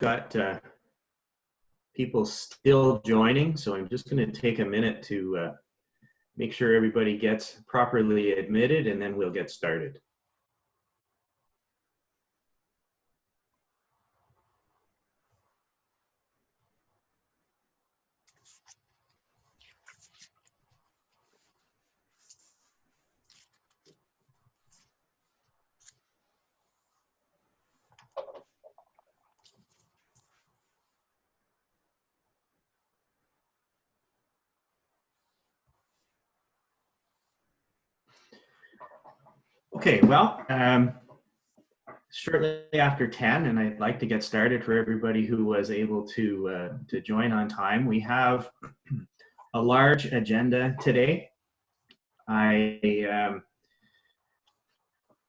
got people still joining, so I'm just going to take a minute to make sure everybody gets properly admitted, and then we'll get started. Okay, well, shortly after 10, and I'd like to get started for everybody who was able to join on time. We have a large agenda today. I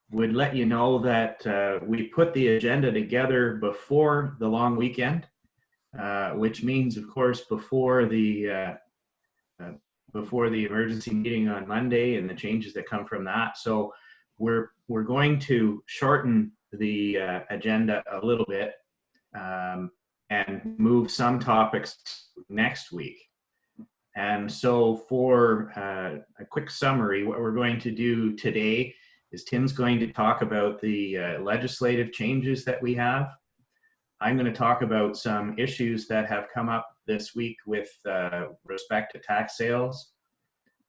would let you know that we put the agenda together before the long weekend, which means, of course, before the emergency meeting on Monday and the changes that come from that. So we're going to shorten the agenda a little bit and move some topics next week. And so for a quick summary, what we're going to do today is Tim's going to talk about the legislative changes that we have. I'm going to talk about some issues that have come up this week with respect to tax sales.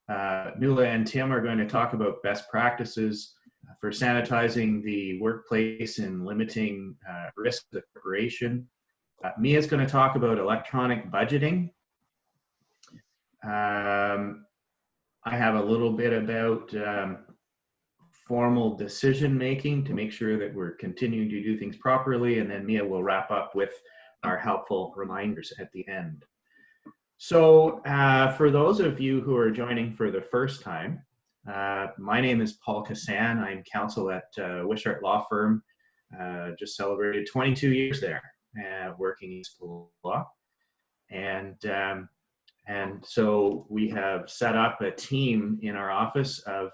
Nuala and Tim are going to talk about best practices for sanitizing the workplace and limiting risk to the corporation. Mia's going to talk about electronic budgeting. I have a little bit about formal decision making to make sure that we're continuing to do things properly, and then Mia will wrap up with our helpful reminders at the end. So for those of you who are joining for the first time, my name is Paul Cassan. I'm counsel at Wishart Law Firm. Just celebrated 22 years there, working in municipal law. And so we have set up a team in our office of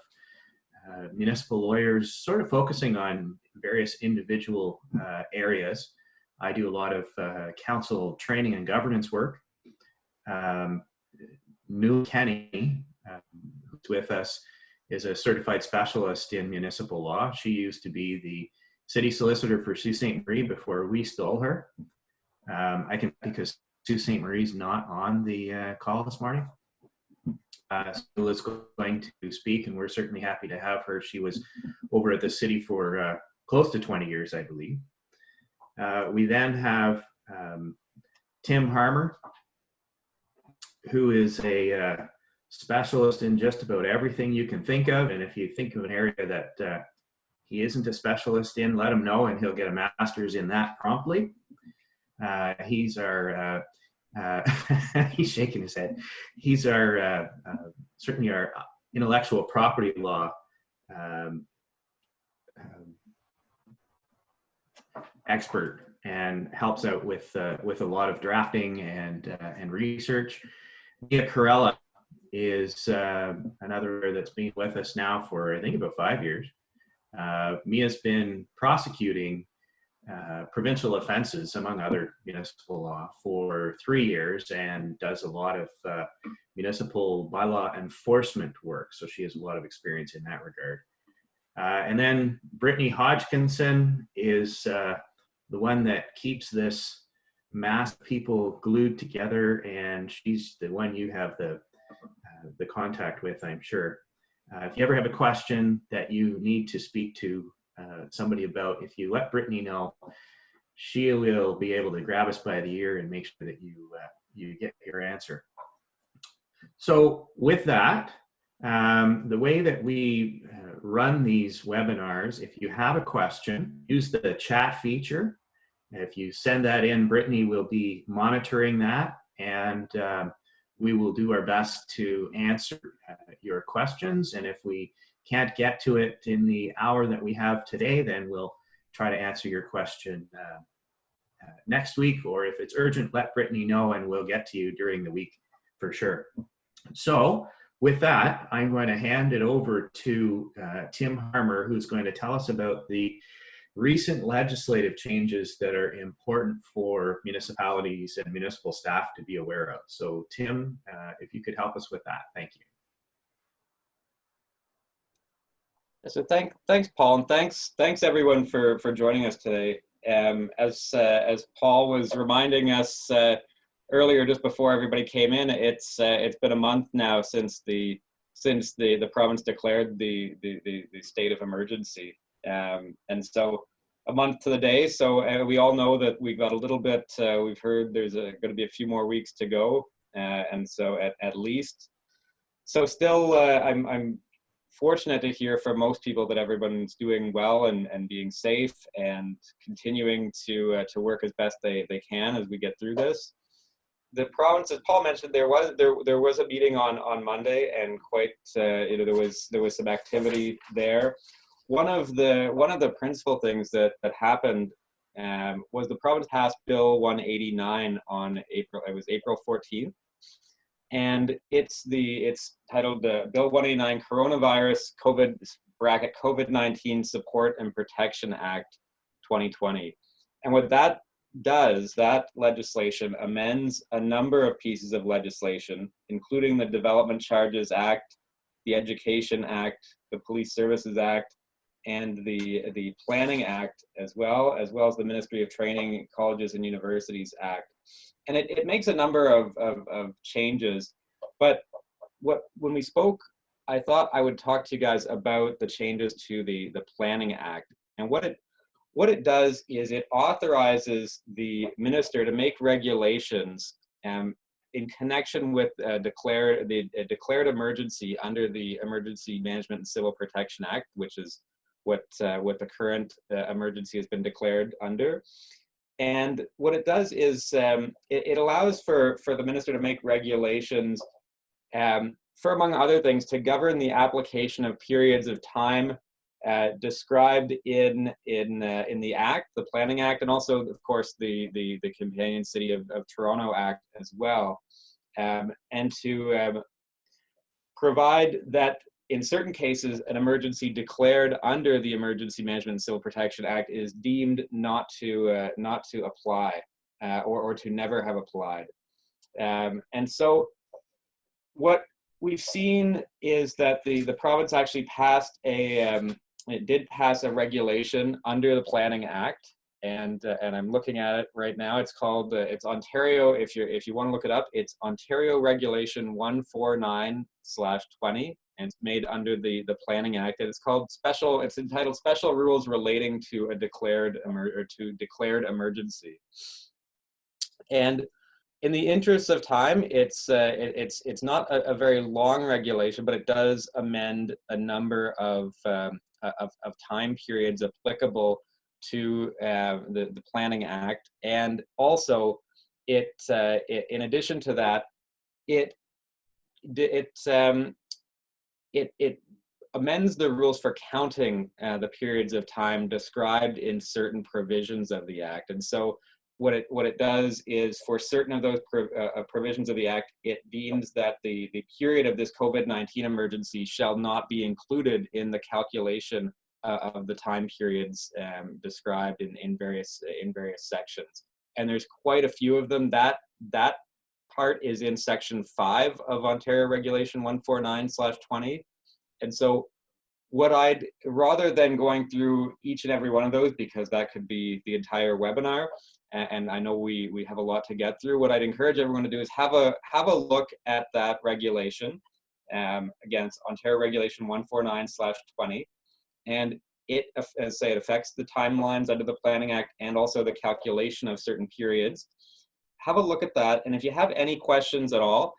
municipal lawyers, sort of focusing on various individual areas. I do a lot of counsel training and governance work. Nuala Kenny, who's with us, is a certified specialist in municipal law. She used to be the city solicitor for Sault Ste. Marie before we stole her. I can, because Sault Ste. Marie's not on the call this morning. So Nuala's going to speak, and we're certainly happy to have her. She was over at the city for close to 20 years, I believe. We then have Tim Harmer, who is a specialist in just about everything you can think of. And if you think of an area that he isn't a specialist in, let him know, and he'll get a master's in that promptly. He's our he's shaking his head. He's our certainly our intellectual property law expert, and helps out with a lot of drafting and research. Mia Corella is another that's been with us now for, I think, about 5 years. Mia's been prosecuting provincial offenses, among other municipal law, for 3 years, and does a lot of municipal bylaw enforcement work. So she has a lot of experience in that regard. And then Brittany Hodgkinson is the one that keeps this mass of people glued together, and she's the one you have the contact with, I'm sure. If you ever have a question that you need to speak to somebody about, if you let Brittany know, she will be able to grab us by the ear and make sure that you get your answer. So with that, the way that we run these webinars, if you have a question, use the chat feature. If you send that in, Brittany will be monitoring that, and we will do our best to answer your questions. And if we can't get to it in the hour that we have today, then we'll try to answer your question next week, or if it's urgent, let Brittany know and we'll get to you during the week for sure. So with that, I'm going to hand it over to Tim Harmer, who's going to tell us about the recent legislative changes that are important for municipalities and municipal staff to be aware of. So Tim, if you could help us with that, thank you. So thanks, Paul, and thanks everyone for joining us today. As Paul was reminding us earlier, just before everybody came in, it's been a month now since the province declared the state of emergency, and so a month to the day. So we all know that we've got a little bit. We've heard there's going to be a few more weeks to go, and so at least. So still, I'm fortunate to hear from most people that everyone's doing well and being safe and continuing to work as best they can as we get through this. The province, as Paul mentioned, there was a meeting on Monday, and quite there was some activity there. One of the principal things that happened was the province passed Bill 189 on April 14th. And it's titled Bill 189 Coronavirus COVID-19 Support and Protection Act 2020. And what that does, that legislation amends a number of pieces of legislation, including the Development Charges Act, the Education Act, the Police Services Act, and the Planning Act, as well as the Ministry of Training, Colleges and Universities Act. And it makes a number of changes. But when we spoke, I thought I would talk to you guys about the changes to the Planning Act. And what it does is it authorizes the minister to make regulations in connection with a declared emergency under the Emergency Management and Civil Protection Act, which is what the current emergency has been declared under. And what it does is it allows for the minister to make regulations for, among other things, to govern the application of periods of time described in the Act, the Planning Act, and also, of course, the Companion City of Toronto Act as well, and to provide that in certain cases, an emergency declared under the Emergency Management and Civil Protection Act is deemed not to apply or to never have applied. And so what we've seen is that the province actually passed it did pass a regulation under the Planning Act, and I'm looking at it right now. It's called it's Ontario. If you want to look it up, it's Ontario Regulation 149/20. And it's made under the Planning Act. And it's entitled Special Rules Relating to a Declared Emergency. And in the interest of time, it's not a very long regulation, but it does amend a number of time periods applicable to the Planning Act. And also, it in addition to that, it amends the rules for counting the periods of time described in certain provisions of the Act. And so what it does is, for certain of those provisions of the Act, it deems that the period of this COVID-19 emergency shall not be included in the calculation of the time periods described in various sections. And there's quite a few of them. That part is in Section 5 of Ontario Regulation 149/20. And so rather than going through each and every one of those, because that could be the entire webinar, and I know we have a lot to get through, what I'd encourage everyone to do is have a look at that regulation. Again, it's Ontario Regulation 149/20. And it affects the timelines under the Planning Act and also the calculation of certain periods. Have a look at that, and if you have any questions at all,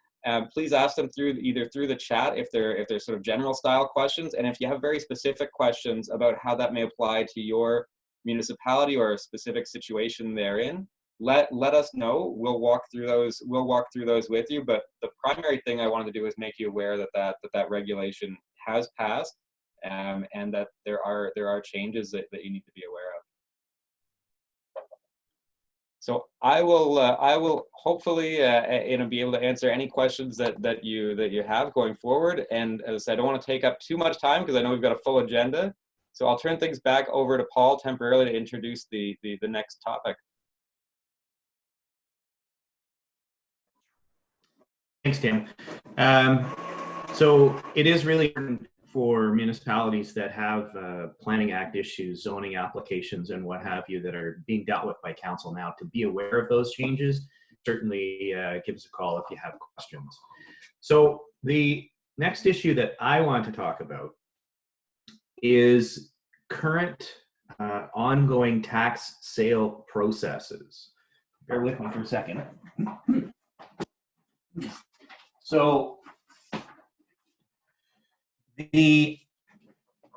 please ask them either through the chat if they're sort of general style questions, and if you have very specific questions about how that may apply to your municipality or a specific situation therein, let us know. We'll walk through those. We'll walk through those with you. But the primary thing I wanted to do is make you aware that regulation has passed, and that there are changes that you need to be aware of. So I will hopefully be able to answer any questions that you have going forward. And as I said, I don't want to take up too much time because I know we've got a full agenda. So I'll turn things back over to Paul temporarily to introduce the next topic. Thanks, Tim. So it is really important for municipalities that have Planning Act issues, zoning applications, and what have you that are being dealt with by council now to be aware of those changes. Certainly give us a call if you have questions. So the next issue that I want to talk about is current ongoing tax sale processes. Bear with me for a second. So the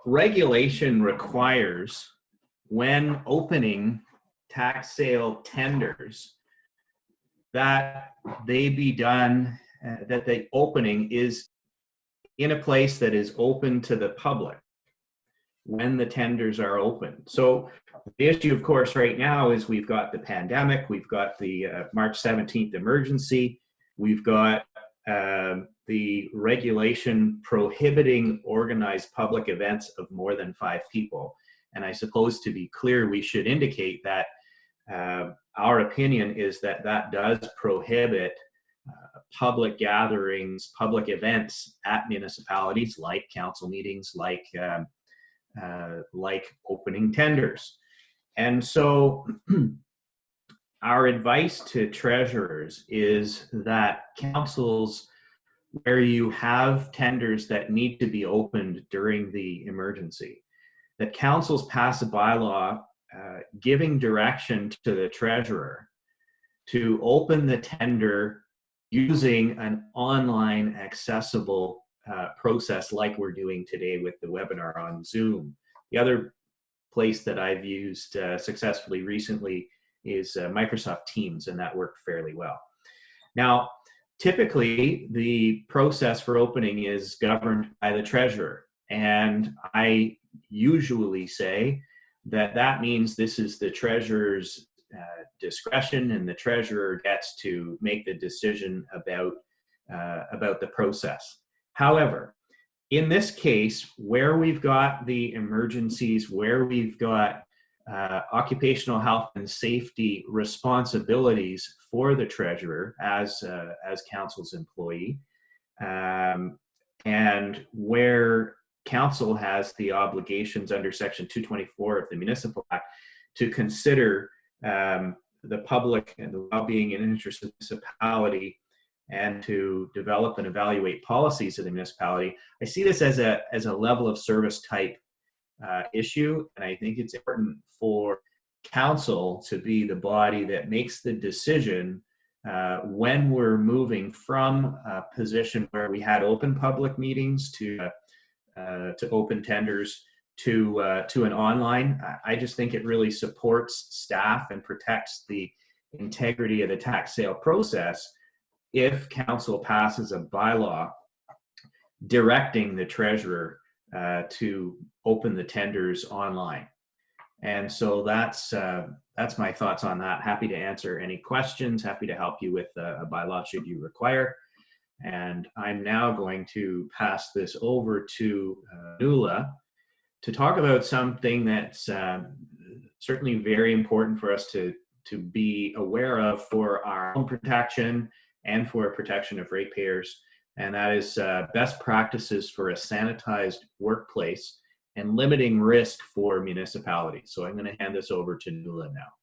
regulation requires, when opening tax sale tenders, that they be done, that the opening is in a place that is open to the public when the tenders are open. So the issue, of course, right now is we've got the pandemic, we've got the March 17th emergency, we've got the regulation prohibiting organized public events of more than 5 people. And I suppose, to be clear, we should indicate that our opinion is that that does prohibit public gatherings, public events at municipalities, like council meetings, like opening tenders. And so our advice to treasurers is that councils, where you have tenders that need to be opened during the emergency, that councils pass a bylaw giving direction to the treasurer to open the tender using an online accessible process like we're doing today with the webinar on Zoom. The other place that I've used successfully recently is Microsoft Teams, and that worked fairly well. Now, typically, the process for opening is governed by the treasurer, and I usually say that that means this is the treasurer's discretion, and the treasurer gets to make the decision about the process. However, in this case, where we've got the emergencies, where we've got occupational health and safety responsibilities for the treasurer as council's employee, and where council has the obligations under Section 224 of the Municipal Act to consider the public and the well-being and interest of the municipality, and to develop and evaluate policies of the municipality. I see this as a level of service type issue, and I think it's important for council to be the body that makes the decision when we're moving from a position where we had open public meetings to open tenders to an online. I just think it really supports staff and protects the integrity of the tax sale process if council passes a bylaw directing the treasurer to open the tenders online. And so that's my thoughts on that. Happy to answer any questions, happy to help you with a bylaw should you require. And I'm now going to pass this over to Nuala to talk about something that's certainly very important for us to be aware of for our own protection and for protection of ratepayers, and that is best practices for a sanitized workplace and limiting risk for municipalities. So I'm going to hand this over to Nuala now.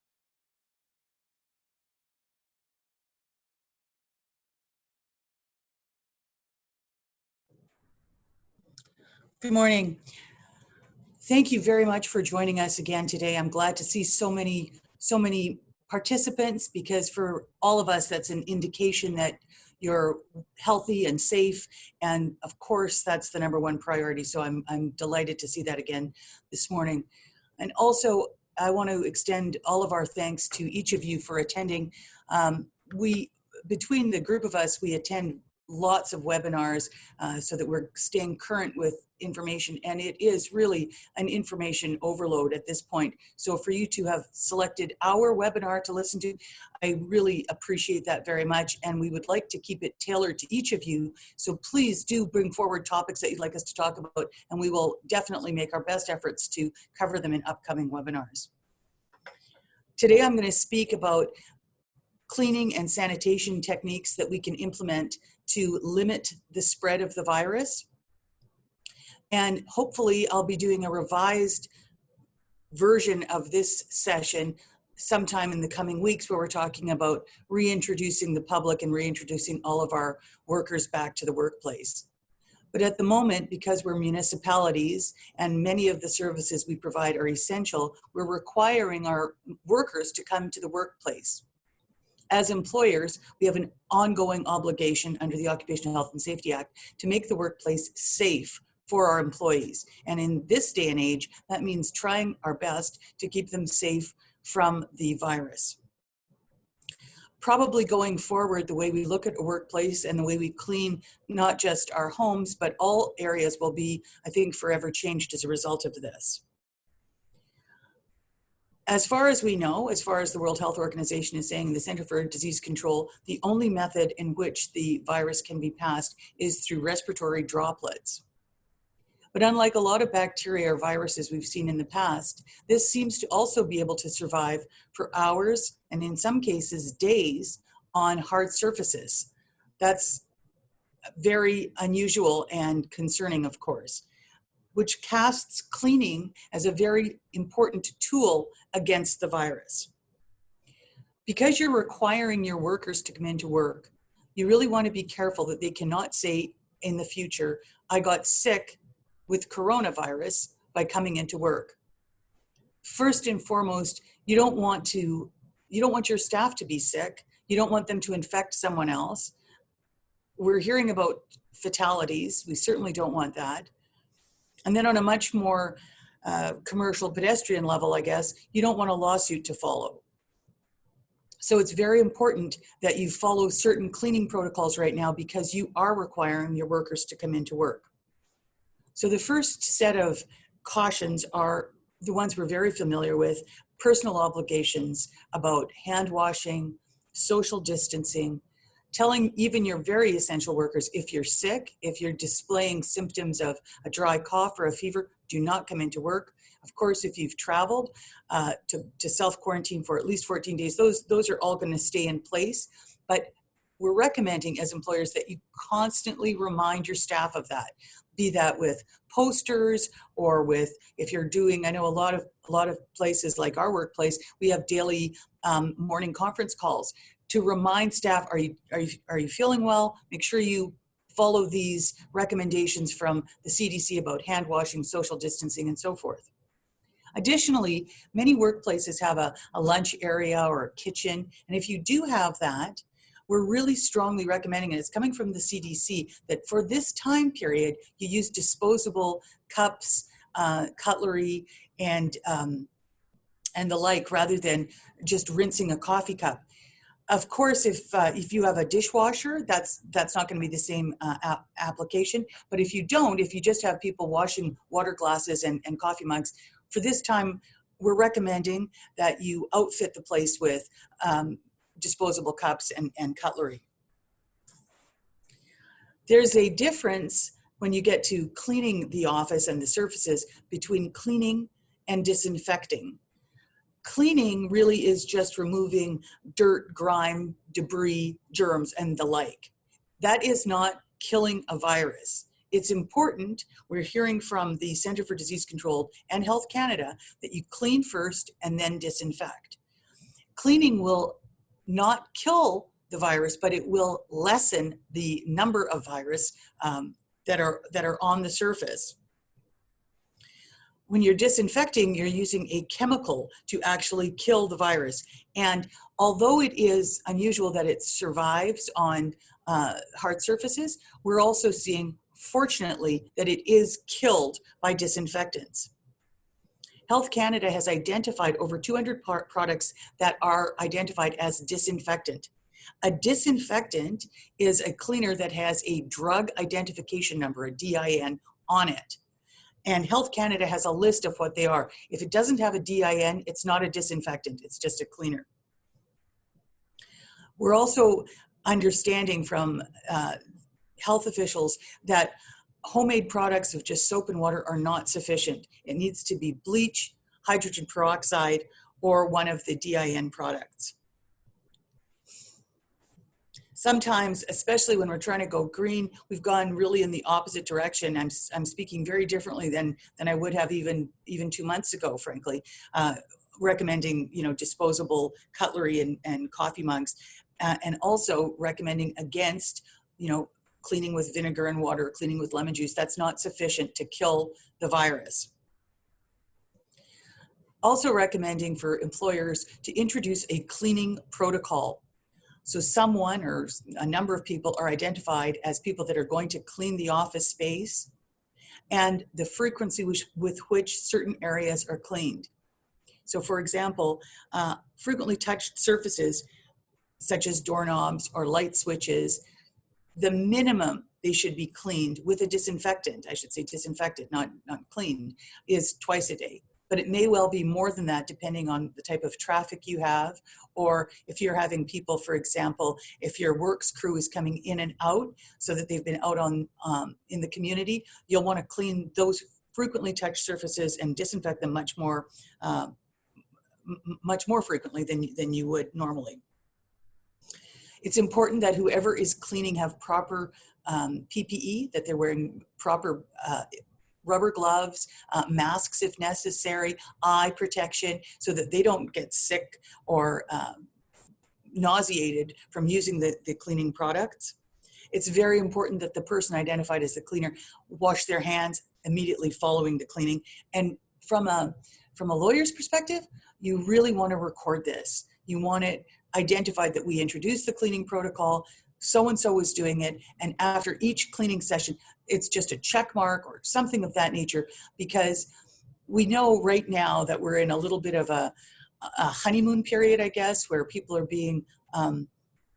Good morning. Thank you very much for joining us again today. I'm glad to see so many participants, because for all of us, that's an indication that you're healthy and safe. And of course, that's the #1 priority. So I'm delighted to see that again this morning. And also, I want to extend all of our thanks to each of you for attending. Between the group of us, we attend lots of webinars so that we're staying current with information, and it is really an information overload at this point. So for you to have selected our webinar to listen to, I really appreciate that very much, and we would like to keep it tailored to each of you. So please do bring forward topics that you'd like us to talk about, and we will definitely make our best efforts to cover them in upcoming webinars. Today I'm going to speak about cleaning and sanitation techniques that we can implement to limit the spread of the virus. And hopefully I'll be doing a revised version of this session sometime in the coming weeks, where we're talking about reintroducing the public and reintroducing all of our workers back to the workplace. But at the moment, because we're municipalities and many of the services we provide are essential, we're requiring our workers to come to the workplace. As employers, we have an ongoing obligation under the Occupational Health and Safety Act to make the workplace safe for our employees. And in this day and age, that means trying our best to keep them safe from the virus. Probably going forward, the way we look at a workplace and the way we clean not just our homes, but all areas will be, I think, forever changed as a result of this. As far as we know, as far as the World Health Organization is saying, the Center for Disease Control, the only method in which the virus can be passed is through respiratory droplets. But unlike a lot of bacteria or viruses we've seen in the past, this seems to also be able to survive for hours and in some cases days on hard surfaces. That's very unusual and concerning, of course, which casts cleaning as a very important tool against the virus. Because you're requiring your workers to come into work, you really want to be careful that they cannot say in the future, I got sick with coronavirus by coming into work. First and foremost, you don't want your staff to be sick. You don't want them to infect someone else. We're hearing about fatalities. We certainly don't want that. And then on a much more commercial pedestrian level, I guess, you don't want a lawsuit to follow. So it's very important that you follow certain cleaning protocols right now, because you are requiring your workers to come into work. So the first set of cautions are the ones we're very familiar with: personal obligations about hand washing, social distancing, telling even your very essential workers, if you're sick, if you're displaying symptoms of a dry cough or a fever, do not come into work. Of course, if you've traveled to self-quarantine for at least 14 days, those are all going to stay in place. But we're recommending as employers that you constantly remind your staff of that. Be that with posters or with, if you're doing, I know a lot of places like our workplace, we have daily morning conference calls to remind staff, are you feeling well? Make sure you follow these recommendations from the CDC about hand washing, social distancing, and so forth. Additionally, many workplaces have a lunch area or a kitchen, and if you do have that, we're really strongly recommending, and it's coming from the CDC, that for this time period, you use disposable cups, cutlery, and the like, rather than just rinsing a coffee cup. Of course, if you have a dishwasher, that's not going to be the same application. But if you don't, if you just have people washing water glasses and coffee mugs, for this time, we're recommending that you outfit the place with disposable cups and cutlery. There's a difference when you get to cleaning the office and the surfaces between cleaning and disinfecting. Cleaning really is just removing dirt, grime, debris, germs, and the like. That is not killing a virus. It's important, we're hearing from the Centre for Disease Control and Health Canada, that you clean first and then disinfect. Cleaning will not kill the virus, but it will lessen the number of virus that are on the surface. When you're disinfecting, you're using a chemical to actually kill the virus. And although it is unusual that it survives on hard surfaces, we're also seeing, fortunately, that it is killed by disinfectants. Health Canada has identified over 200 products that are identified as disinfectant. A disinfectant is a cleaner that has a drug identification number, a DIN, on it. And Health Canada has a list of what they are. If it doesn't have a DIN, it's not a disinfectant, it's just a cleaner. We're also understanding from health officials that homemade products of just soap and water are not sufficient. It needs to be bleach, hydrogen peroxide, or one of the DIN products. Sometimes, especially when we're trying to go green, we've gone really in the opposite direction. I'm speaking very differently than I would have even 2 months ago, frankly, recommending, you know, disposable cutlery and coffee mugs, and also recommending against, you know, cleaning with vinegar and water, cleaning with lemon juice. That's not sufficient to kill the virus. Also recommending for employers to introduce a cleaning protocol. So someone or a number of people are identified as people that are going to clean the office space and the frequency with which certain areas are cleaned. So for example, frequently touched surfaces such as doorknobs or light switches, the minimum they should be cleaned with a disinfectant, I should say disinfected, not cleaned, is twice a day. But it may well be more than that depending on the type of traffic you have, or if you're having people, for example, if your works crew is coming in and out so that they've been out on in the community, you'll want to clean those frequently touched surfaces and disinfect them much more frequently than you would normally. It's important that whoever is cleaning have proper PPE, that they're wearing proper rubber gloves, masks if necessary, eye protection, so that they don't get sick or nauseated from using the cleaning products. It's very important that the person identified as the cleaner wash their hands immediately following the cleaning. And from a lawyer's perspective, you really want to record this. You want it identified that we introduced the cleaning protocol, so-and-so is doing it, and after each cleaning session, it's just a check mark or something of that nature, because we know right now that we're in a little bit of a honeymoon period, I guess, where people are being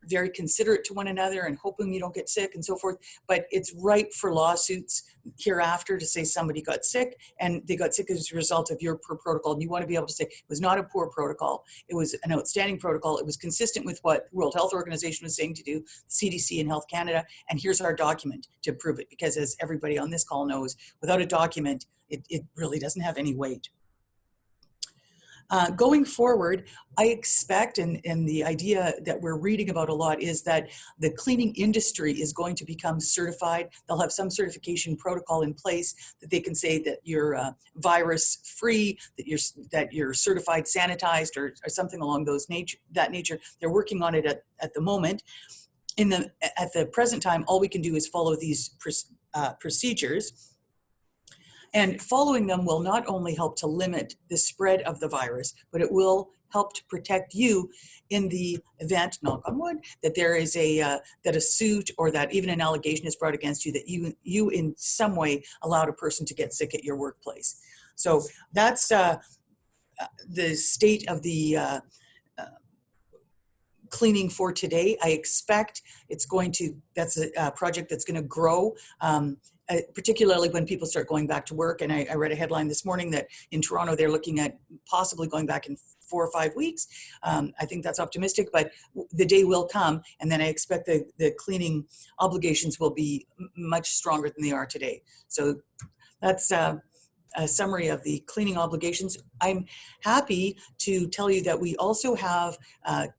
very considerate to one another and hoping you don't get sick and so forth. But it's ripe for lawsuits hereafter to say somebody got sick and they got sick as a result of your poor protocol. And you want to be able to say it was not a poor protocol. It was an outstanding protocol. It was consistent with what World Health Organization was saying to do, CDC and Health Canada. And here's our document to prove it. Because as everybody on this call knows, without a document, it really doesn't have any weight. Going forward, I expect, and the idea that we're reading about a lot is that the cleaning industry is going to become certified. They'll have some certification protocol in place that they can say that you're virus-free, that you're certified sanitized, or something along that nature. They're working on it at the moment. At the present time, all we can do is follow these procedures. And following them will not only help to limit the spread of the virus, but it will help to protect you in the event, knock on wood, that there is that a suit or that even an allegation is brought against you that you in some way allowed a person to get sick at your workplace. So that's the state of the cleaning for today. I expect that's a project that's going to grow, particularly when people start going back to work. And I read a headline this morning that in Toronto, they're looking at possibly going back in 4 or 5 weeks. I think that's optimistic, but the day will come. And then I expect the cleaning obligations will be much stronger than they are today. So that's a summary of the cleaning obligations. I'm happy to tell you that we also have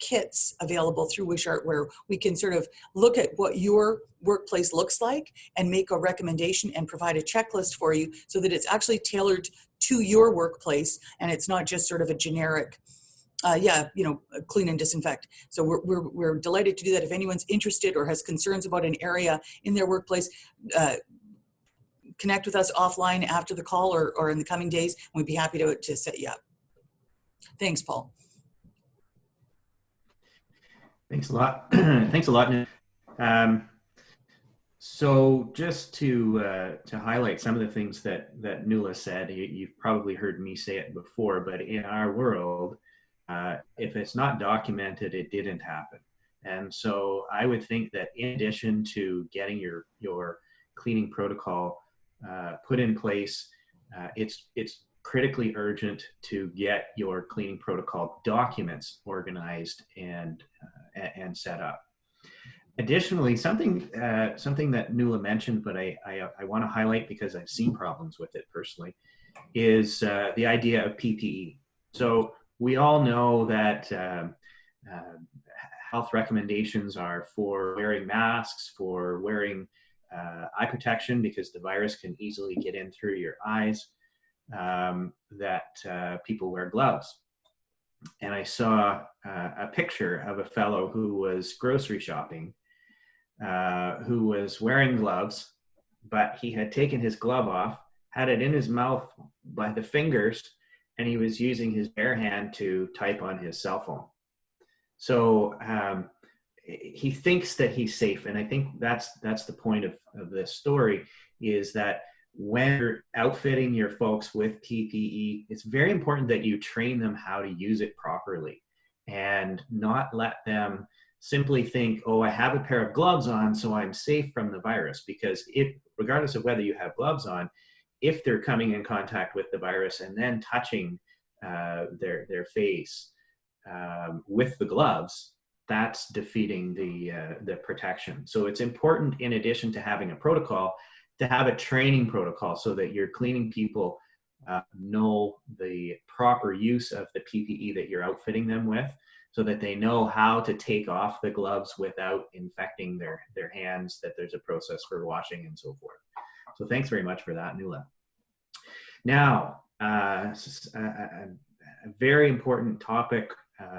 kits available through Wishart where we can sort of look at what your workplace looks like and make a recommendation and provide a checklist for you so that it's actually tailored to your workplace and it's not just sort of a generic clean and disinfect. So we're delighted to do that. If anyone's interested or has concerns about an area in their workplace, connect with us offline after the call or in the coming days. We'd be happy to set you up. Thanks, Paul. Thanks a lot. Thanks a lot, Nick. So just to highlight some of the things that Nuala said, you've probably heard me say it before, but in our world, if it's not documented, it didn't happen. And so I would think that in addition to getting your cleaning protocol put in place, it's critically urgent to get your cleaning protocol documents organized and set up. Additionally, something that Nuala mentioned, but I want to highlight because I've seen problems with it personally, is the idea of PPE. So we all know that health recommendations are for wearing masks, for wearing eye protection because the virus can easily get in through your eyes, that people wear gloves. And I saw a picture of a fellow who was grocery shopping, who was wearing gloves, but he had taken his glove off, had it in his mouth by the fingers, and he was using his bare hand to type on his cell phone. So he thinks that he's safe. And I think that's the point of this story, is that when you're outfitting your folks with PPE, it's very important that you train them how to use it properly and not let them simply think, oh, I have a pair of gloves on, so I'm safe from the virus. Because if, regardless of whether you have gloves on, if they're coming in contact with the virus and then touching their face with the gloves, that's defeating the protection. So it's important, in addition to having a protocol, to have a training protocol so that your cleaning people know the proper use of the PPE that you're outfitting them with, so that they know how to take off the gloves without infecting their hands, that there's a process for washing and so forth. So thanks very much for that, Nuala. Now, a very important topic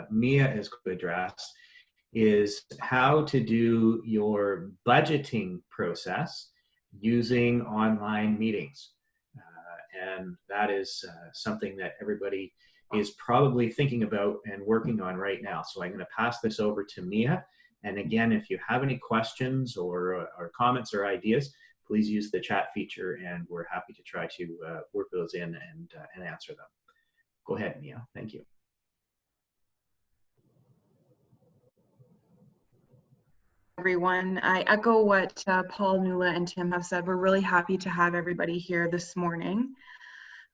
Mia is going to address is how to do your budgeting process using online meetings. And that is something that everybody is probably thinking about and working on right now. So I'm going to pass this over to Mia. And again, if you have any questions or comments or ideas, please use the chat feature, and we're happy to try to work those in and answer them. Go ahead, Mia. Thank you. Everyone. I echo what Paul, Nuala, and Tim have said. We're really happy to have everybody here this morning.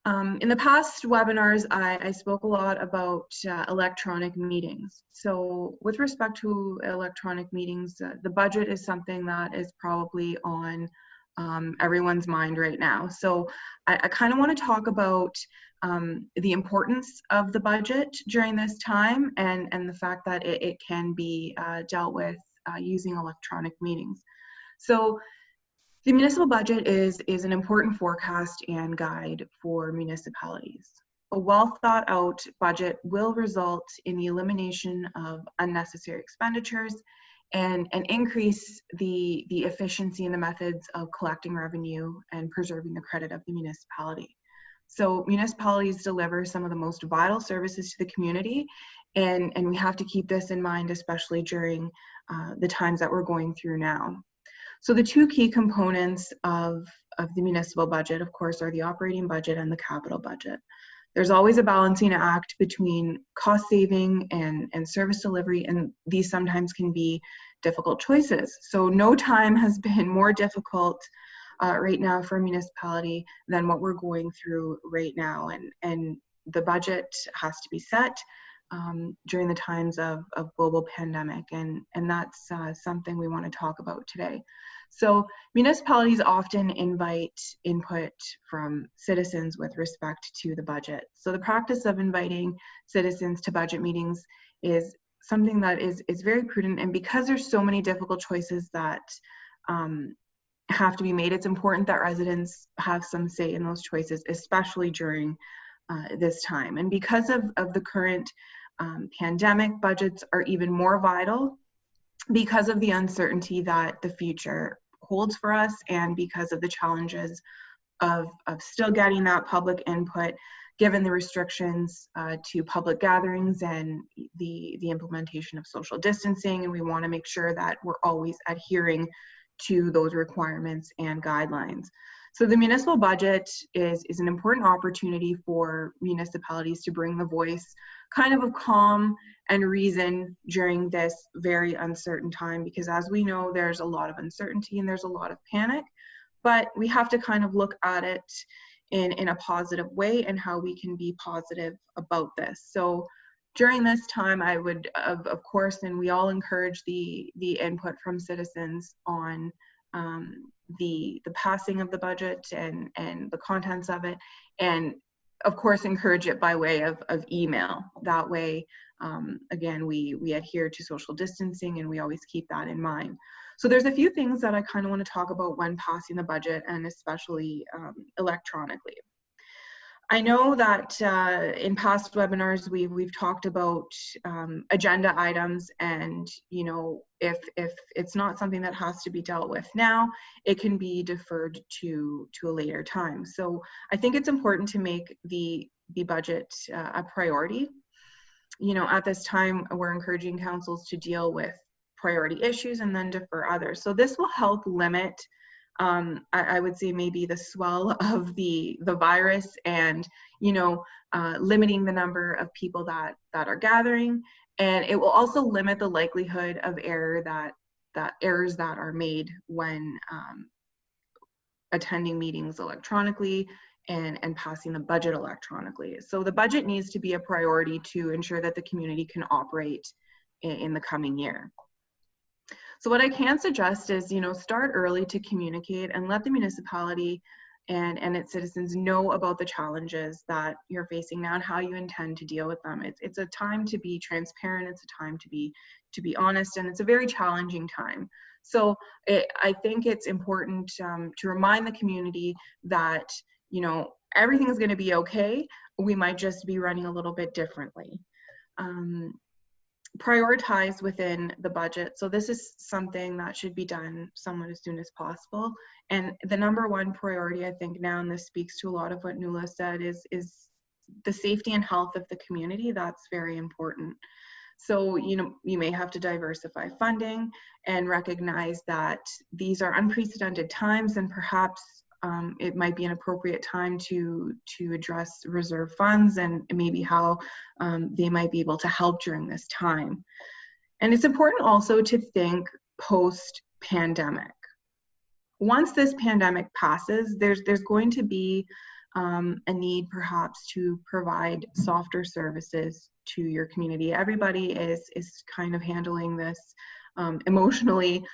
In the past webinars, I spoke a lot about electronic meetings. So with respect to electronic meetings, the budget is something that is probably on everyone's mind right now. So I kind of want to talk about the importance of the budget during this time, and the fact that it can be dealt with using electronic meetings. So the municipal budget is an important forecast and guide for municipalities. A well thought out budget will result in the elimination of unnecessary expenditures and increase the efficiency and the methods of collecting revenue and preserving the credit of the municipality. So municipalities deliver some of the most vital services to the community, and we have to keep this in mind, especially during the times that we're going through now. So the two key components of the municipal budget, of course, are the operating budget and the capital budget. There's always a balancing act between cost saving and service delivery, and these sometimes can be difficult choices. So no time has been more difficult right now for a municipality than what we're going through right now, and the budget has to be set during the times of global pandemic, and that's something we want to talk about today. So municipalities often invite input from citizens with respect to the budget. So the practice of inviting citizens to budget meetings is something that is very prudent, and because there's so many difficult choices that have to be made, it's important that residents have some say in those choices, especially during this time. And because of the current pandemic, budgets are even more vital because of the uncertainty that the future holds for us, and because of the challenges of still getting that public input given the restrictions to public gatherings and the implementation of social distancing. And we want to make sure that we're always adhering to those requirements and guidelines. So the municipal budget is an important opportunity for municipalities to bring the voice kind of calm and reason during this very uncertain time, because as we know, there's a lot of uncertainty and there's a lot of panic, but we have to kind of look at it in a positive way and how we can be positive about this. So during this time, I would, of course, and we all encourage the input from citizens on the passing of the budget and the contents of it, and of course encourage it by way of email. That way, again, we adhere to social distancing and we always keep that in mind. So there's a few things that I kind of want to talk about when passing the budget, and especially electronically. I know that in past webinars we've talked about agenda items, and you know, if it's not something that has to be dealt with now, it can be deferred to a later time. So I think it's important to make the budget a priority. You know, at this time, we're encouraging councils to deal with priority issues and then defer others. So this will help limit, I would say, maybe the swell of the virus, and you know, limiting the number of people that are gathering, and it will also limit the likelihood of errors that are made when attending meetings electronically and passing the budget electronically. So the budget needs to be a priority to ensure that the community can operate in the coming year. So what I can suggest is, you know, start early to communicate and let the municipality and its citizens know about the challenges that you're facing now and how you intend to deal with them. It's a time to be transparent. It's a time to be honest, and it's a very challenging time. So I think it's important to remind the community that, you know, everything is going to be okay. We might just be running a little bit differently. Prioritize within the budget. So this is something that should be done somewhat as soon as possible. And the number one priority, I think now, and this speaks to a lot of what Nuala said, is the safety and health of the community. That's very important. So, you know, you may have to diversify funding and recognize that these are unprecedented times, and perhaps it might be an appropriate time to address reserve funds and maybe how they might be able to help during this time. And it's important also to think post-pandemic. Once this pandemic passes, there's going to be a need perhaps to provide softer services to your community. Everybody is kind of handling this emotionally,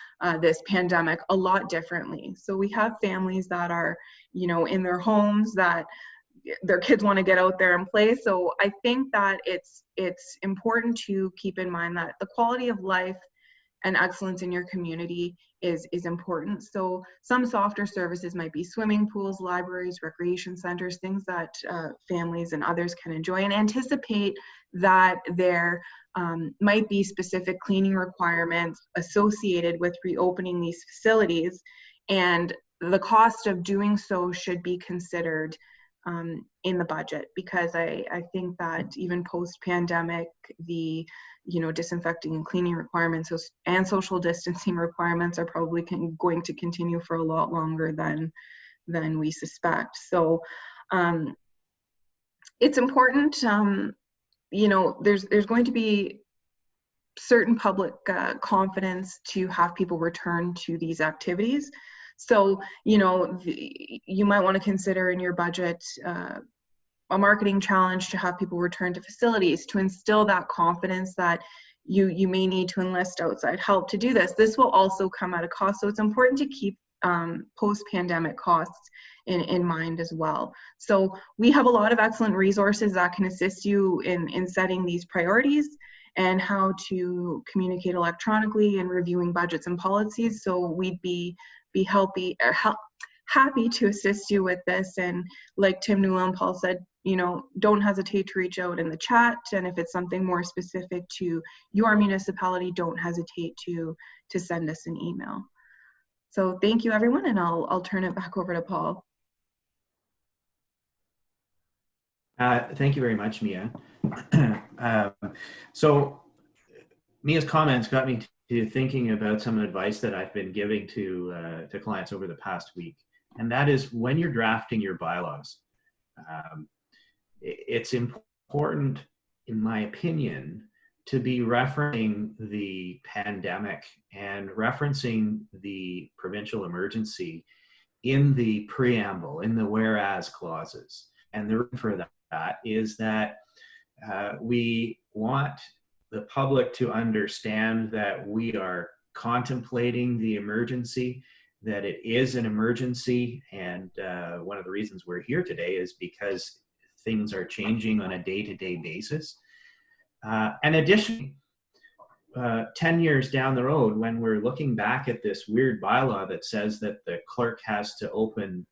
this pandemic, a lot differently. So we have families that are, you know, in their homes, that their kids want to get out there and play. So I think that it's important to keep in mind that the quality of life and excellence in your community is important. So some softer services might be swimming pools, libraries, recreation centers, things that families and others can enjoy, and anticipate that there might be specific cleaning requirements associated with reopening these facilities, and the cost of doing so should be considered in the budget, because I think that even post-pandemic, the disinfecting and cleaning requirements and social distancing requirements are probably going to continue for a lot longer than we suspect. So it's important. There's going to be certain public confidence to have people return to these activities. So, you might want to consider in your budget a marketing challenge to have people return to facilities, to instill that confidence that you may need to enlist outside help to do this. This will also come at a cost. So it's important to keep post-pandemic costs in mind as well. So we have a lot of excellent resources that can assist you in setting these priorities and how to communicate electronically and reviewing budgets and policies. So we'd be happy to assist you with this. And like Tim, Nuala, and Paul said, don't hesitate to reach out in the chat. And if it's something more specific to your municipality, don't hesitate to send us an email. So thank you, everyone, and I'll turn it back over to Paul. Thank you very much, Mia. So Mia's comments got me to thinking about some advice that I've been giving to clients over the past week. and that is when you're drafting your bylaws, it's important, in my opinion, to be referencing the pandemic and referencing the provincial emergency in the preamble, in the whereas clauses. And the reason for that is that we want the public to understand that we are contemplating the emergency, that it is an emergency. And one of the reasons we're here today is because things are changing on a day-to-day basis. And additionally, 10 years down the road, when we're looking back at this weird bylaw that says that the clerk has to open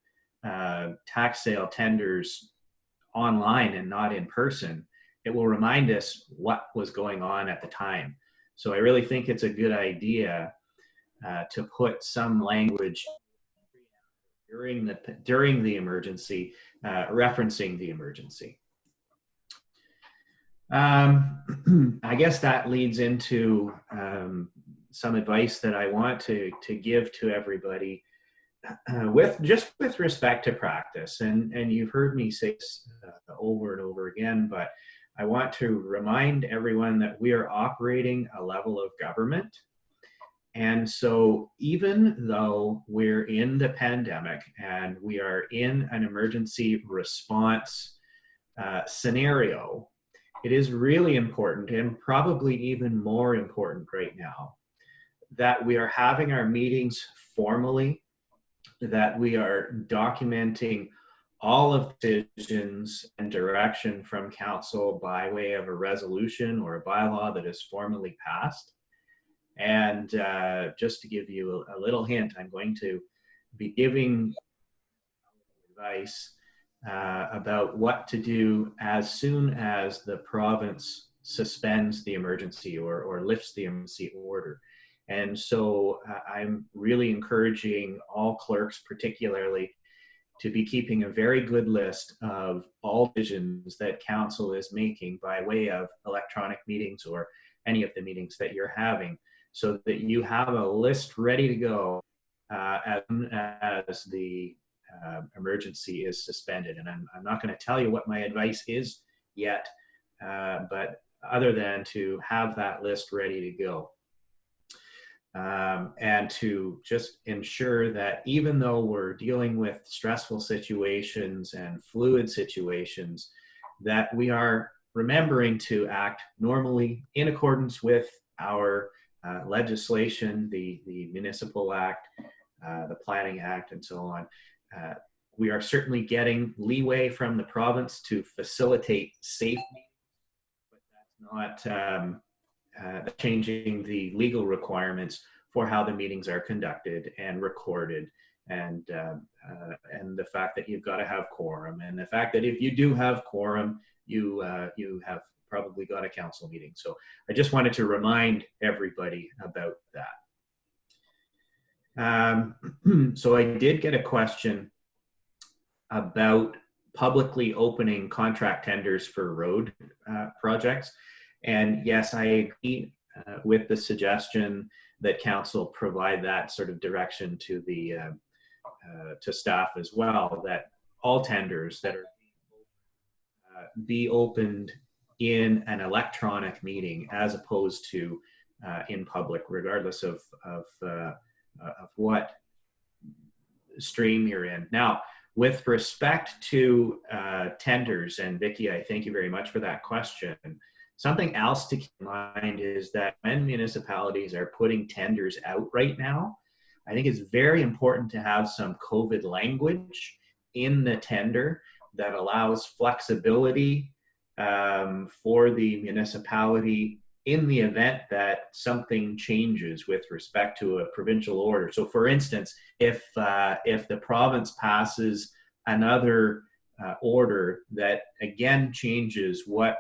tax sale tenders online and not in person, it will remind us what was going on at the time. So I really think it's a good idea to put some language during the emergency, referencing the emergency. I guess that leads into some advice that I want to give to everybody with respect to practice. And you've heard me say this over and over again, but I want to remind everyone that we are operating a level of government. And so even though we're in the pandemic and we are in an emergency response scenario, it is really important, and probably even more important right now, that we are having our meetings formally, that we are documenting all of the decisions and direction from council by way of a resolution or a bylaw that is formally passed. And just to give you a little hint, I'm going to be giving advice about what to do as soon as the province suspends the emergency or lifts the emergency order. And so I'm really encouraging all clerks particularly to be keeping a very good list of all decisions that council is making by way of electronic meetings or any of the meetings that you're having, so that you have a list ready to go as soon as the emergency is suspended. And I'm not going to tell you what my advice is yet, but other than to have that list ready to go. And to just ensure that even though we're dealing with stressful situations and fluid situations, that we are remembering to act normally in accordance with our legislation, the Municipal Act, the Planning Act, and so on. We are certainly getting leeway from the province to facilitate safety, but that's not changing the legal requirements for how the meetings are conducted and recorded, and the fact that you've got to have quorum, and the fact that if you do have quorum, you have probably got a council meeting. So I just wanted to remind everybody about that. So I did get a question about publicly opening contract tenders for road projects. And yes, I agree with the suggestion that council provide that sort of direction to the to staff as well, that all tenders that are be opened in an electronic meeting as opposed to in public, regardless of what stream you're in. Now, with respect to tenders, and Vicky, I thank you very much for that question. Something else to keep in mind is that when municipalities are putting tenders out right now, I think it's very important to have some COVID language in the tender that allows flexibility for the municipality in the event that something changes with respect to a provincial order. So for instance, if the province passes another order that again changes what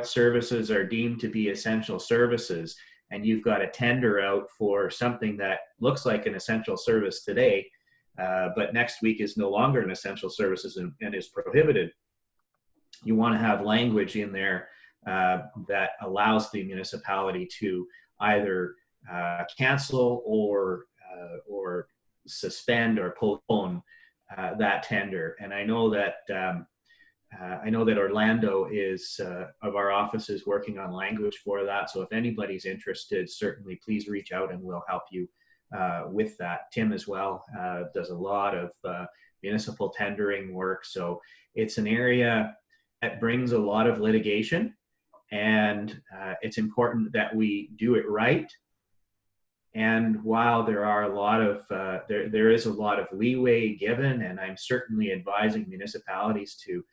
services are deemed to be essential services, and you've got a tender out for something that looks like an essential service today, but next week is no longer an essential services and is prohibited, you want to have language in there that allows the municipality to either cancel or suspend or postpone that tender. And I know that Orlando is of our offices working on language for that. So if anybody's interested, certainly please reach out and we'll help you with that. Tim as well does a lot of municipal tendering work. So it's an area that brings a lot of litigation, and it's important that we do it right. And while there are a lot of there is a lot of leeway given, and I'm certainly advising municipalities to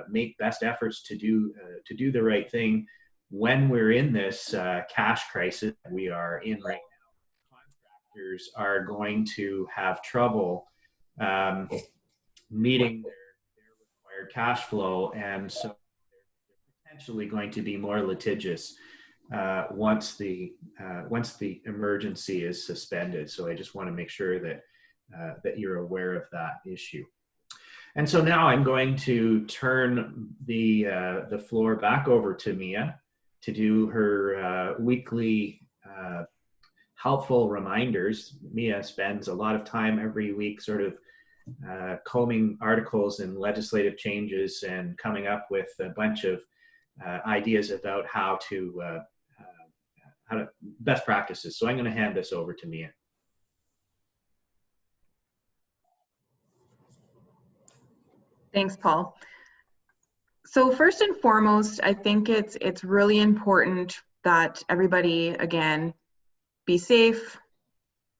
make best efforts to do the right thing when we're in this cash crisis we are in right now. Contractors are going to have trouble meeting their required cash flow, and so they're potentially going to be more litigious once the emergency is suspended. So I just want to make sure that that you're aware of that issue. And so now I'm going to turn the floor back over to Mia to do her weekly helpful reminders. Mia spends a lot of time every week sort of combing articles and legislative changes and coming up with a bunch of ideas about how to best practices. So I'm going to hand this over to Mia. Thanks, Paul. So first and foremost, I think it's really important that everybody, again, be safe,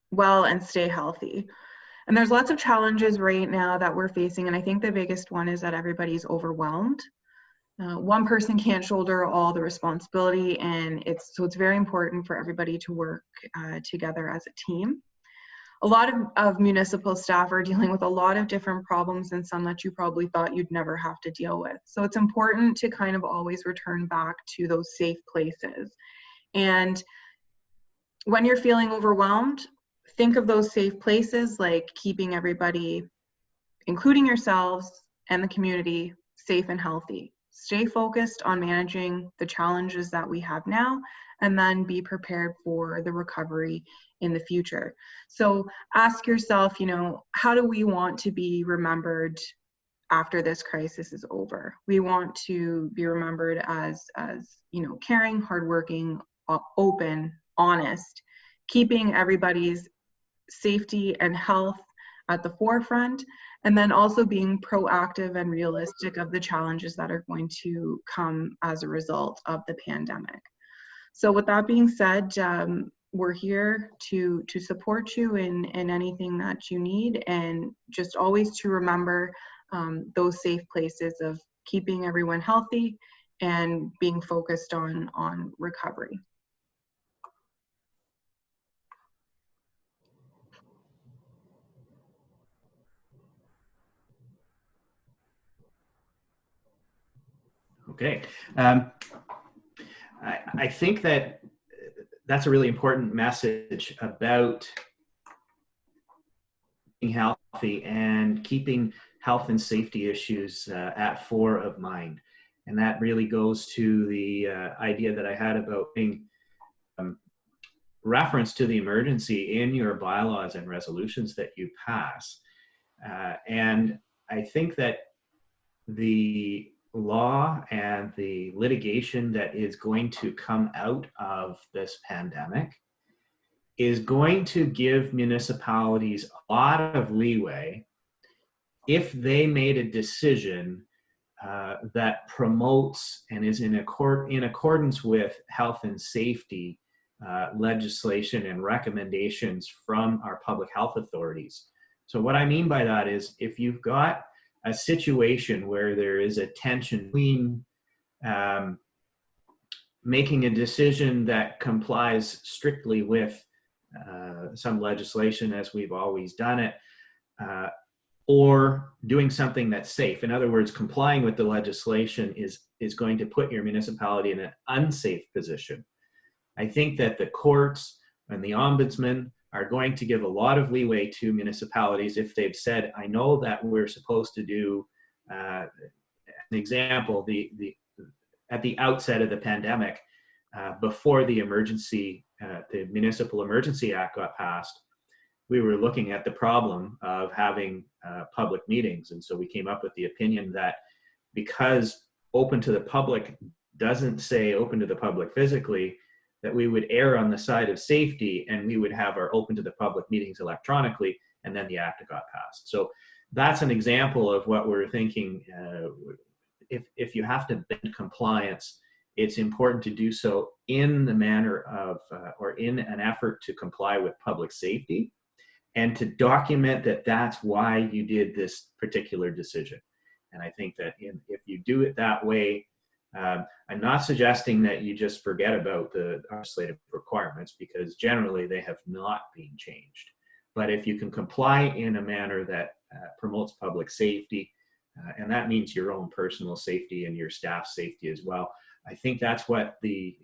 well, and stay healthy. And there's lots of challenges right now that we're facing, and I think the biggest one is that everybody's overwhelmed. One person can't shoulder all the responsibility, and it's very important for everybody to work together as a team. A lot of municipal staff are dealing with a lot of different problems, and some that you probably thought you'd never have to deal with. So it's important to kind of always return back to those safe places. And when you're feeling overwhelmed, think of those safe places like keeping everybody, including yourselves and the community, safe and healthy. Stay focused on managing the challenges that we have now, and then be prepared for the recovery in the future. So ask yourself, how do we want to be remembered after this crisis is over? We want to be remembered as caring, hardworking, open, honest, keeping everybody's safety and health at the forefront, and then also being proactive and realistic of the challenges that are going to come as a result of the pandemic. So with that being said, we're here to support you in anything that you need, and just always to remember those safe places of keeping everyone healthy and being focused on recovery. Okay. I think that's a really important message about being healthy and keeping health and safety issues at fore of mind. And that really goes to the idea that I had about being reference to the emergency in your bylaws and resolutions that you pass. And I think that the law and the litigation that is going to come out of this pandemic is going to give municipalities a lot of leeway if they made a decision that promotes and is in accordance with health and safety legislation and recommendations from our public health authorities. So what I mean by that is, if you've got a situation where there is a tension between making a decision that complies strictly with some legislation, as we've always done it, or doing something that's safe. In other words, complying with the legislation is going to put your municipality in an unsafe position. I think that the courts and the ombudsman are going to give a lot of leeway to municipalities if they've said, I know that we're supposed to do, an example, at the outset of the pandemic, before the Municipal Emergency Act got passed, we were looking at the problem of having public meetings. And so we came up with the opinion that because open to the public doesn't say open to the public physically, that we would err on the side of safety and we would have our open to the public meetings electronically, and then the act got passed. So that's an example of what we're thinking. If you have to bend compliance, it's important to do so in the manner of, or in an effort to comply with public safety, and to document that that's why you did this particular decision. And I think that if you do it that way, I'm not suggesting that you just forget about the legislative requirements, because generally they have not been changed. But if you can comply in a manner that promotes public safety, and that means your own personal safety and your staff's safety as well, I think that's what the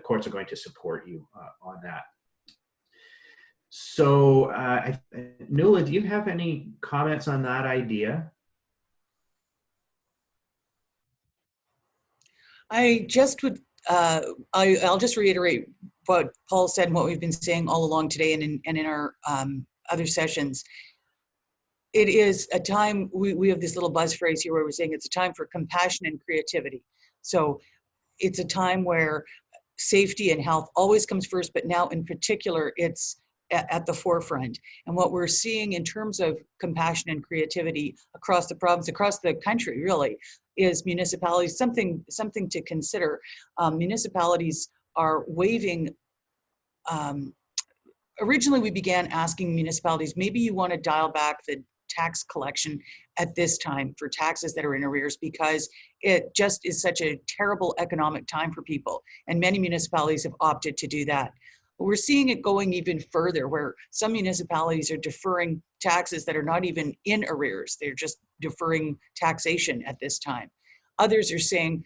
courts are going to support you on that. So, Nuala, do you have any comments on that idea? I just would, I'll just reiterate what Paul said and what we've been saying all along today and in our other sessions. It is a time, we have this little buzz phrase here where we're saying it's a time for compassion and creativity. So it's a time where safety and health always comes first, but now in particular, it's at the forefront. And what we're seeing in terms of compassion and creativity across the province, across the country really, is municipalities, something to consider. Municipalities are waiving, originally we began asking municipalities, maybe you want to dial back the tax collection at this time for taxes that are in arrears, because it just is such a terrible economic time for people. And many municipalities have opted to do that. But we're seeing it going even further, where some municipalities are deferring taxes that are not even in arrears. They're just deferring taxation at this time. Others are saying,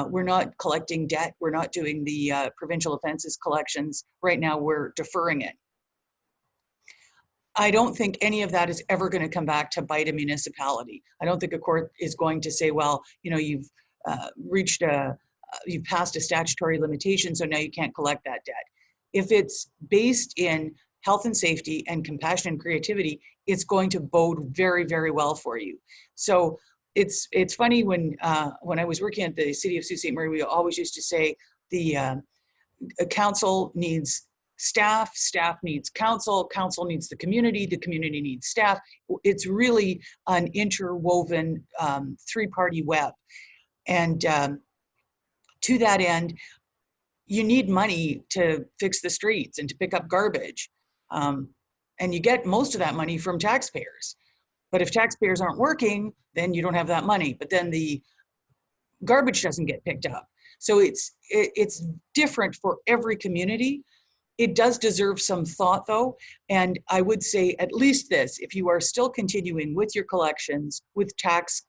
we're not collecting debt. We're not doing the provincial offenses collections. Right now, we're deferring it. I don't think any of that is ever going to come back to bite a municipality. I don't think a court is going to say, well, you know, you've you've passed a statutory limitation, so now you can't collect that debt. If it's based in health and safety and compassion and creativity, it's going to bode very, very well for you. So it's funny, when I was working at the City of Sault Ste. Marie, we always used to say the council needs staff, staff needs council, council needs the community needs staff. It's really an interwoven three-party web. And to that end, you need money to fix the streets and to pick up garbage. And you get most of that money from taxpayers. But if taxpayers aren't working, then you don't have that money. But then the garbage doesn't get picked up. So it's different for every community. It does deserve some thought, though. And I would say at least this: if you are still continuing with your collections, with tax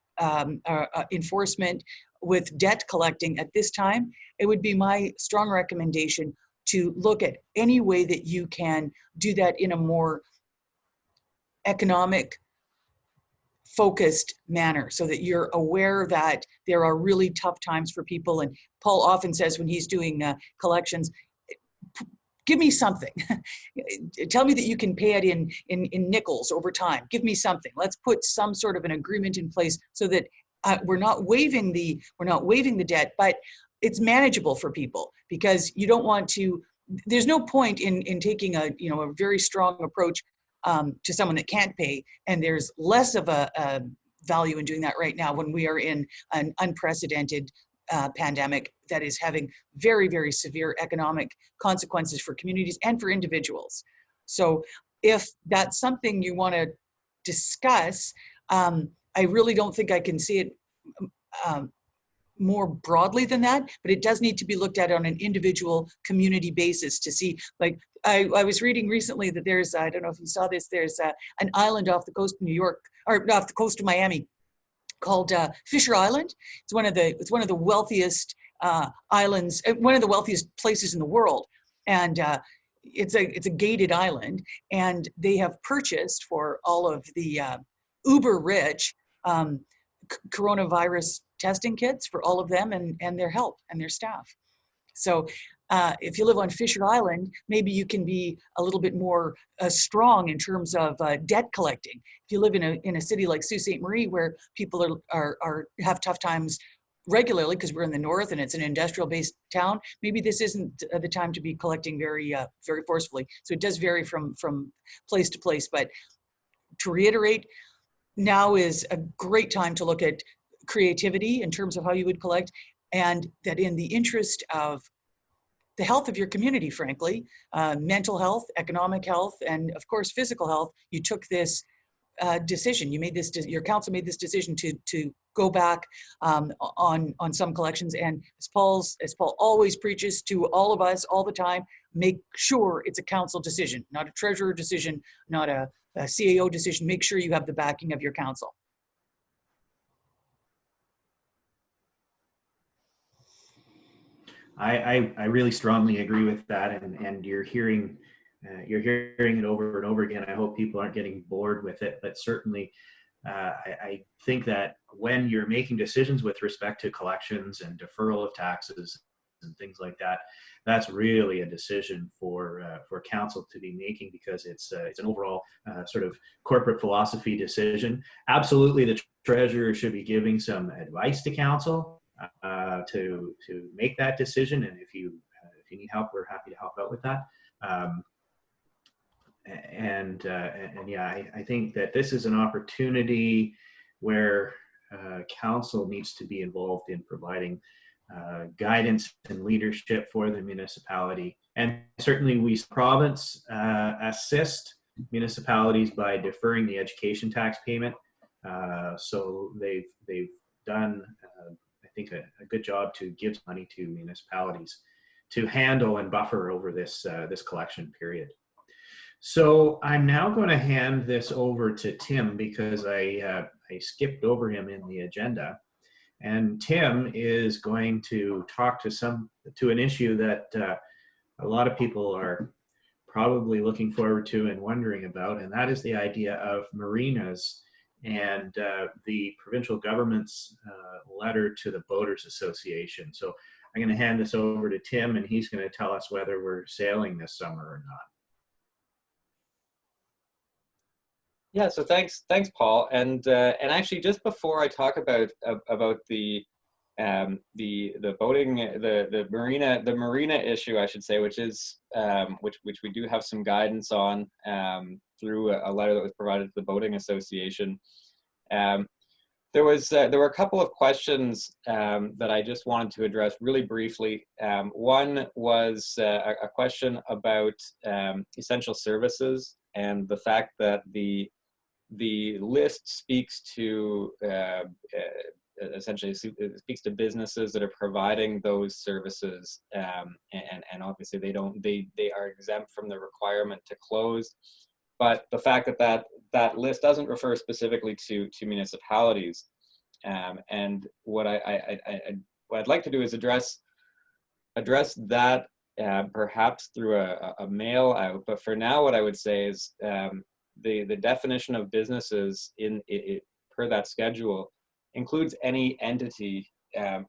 enforcement, with debt collecting at this time, it would be my strong recommendation to look at any way that you can do that in a more economic focused manner, so that you're aware that there are really tough times for people. And Paul often says when he's doing collections, give me something. Tell me that you can pay it in nickels over time. Give me something. Let's put some sort of an agreement in place so that we're not waiving the debt, but it's manageable for people, because you don't want to. There's no point in taking a very strong approach to someone that can't pay, and there's less of a value in doing that right now when we are in an unprecedented pandemic that is having very, very severe economic consequences for communities and for individuals. So if that's something you want to discuss, I really don't think I can see it more broadly than that, but it does need to be looked at on an individual community basis to see. Like I was reading recently that there's, I don't know if you saw this, there's an island off the coast of New York, or off the coast of Miami, called Fisher Island. It's one of the wealthiest islands, one of the wealthiest places in the world, and it's a gated island, and they have purchased for all of the uber rich coronavirus testing kits for all of them and their help and their staff. So if you live on Fisher Island, maybe you can be a little bit more strong in terms of debt collecting. If you live in a city like Sault Ste. Marie, where people have tough times regularly because we're in the north and it's an industrial-based town, maybe this isn't the time to be collecting very forcefully. So it does vary from place to place. But to reiterate, now is a great time to look at creativity in terms of how you would collect, and that in the interest of the health of your community, frankly, mental health, economic health, and of course, physical health, you took this decision. You made this, your council made this decision to go back on some collections. And as Paul always preaches to all of us all the time, make sure it's a council decision, not a treasurer decision, not a CAO decision. Make sure you have the backing of your council. I really strongly agree with that, and you're hearing it over and over again. I hope people aren't getting bored with it, but certainly I think that when you're making decisions with respect to collections and deferral of taxes and things like that, that's really a decision for council to be making, because it's an overall sort of corporate philosophy decision. Absolutely, the treasurer should be giving some advice to council to make that decision, and if you need help, we're happy to help out with that. And yeah, I think that this is an opportunity where council needs to be involved in providing guidance and leadership for the municipality. And certainly we province assist municipalities by deferring the education tax payment. So they've done I think a good job to give money to municipalities to handle and buffer over this collection period. So I'm now going to hand this over to Tim, because I skipped over him in the agenda. And Tim is going to talk to an issue that a lot of people are probably looking forward to and wondering about, and that is the idea of marinas and the provincial government's letter to the Boaters Association. So I'm going to hand this over to Tim, and he's going to tell us whether we're sailing this summer or not. Yeah, so thanks, Paul. And actually, just before I talk about the boating, the marina issue, I should say, which is which we do have some guidance on through a letter that was provided to the Boating Association. There were a couple of questions that I just wanted to address really briefly. One was a question about essential services and the fact that the list speaks to essentially speaks to businesses that are providing those services, and obviously they are exempt from the requirement to close. But the fact that list doesn't refer specifically to municipalities, and what I'd like to do is address that perhaps through a mail out. But for now, what I would say is the definition of businesses per that schedule includes any entity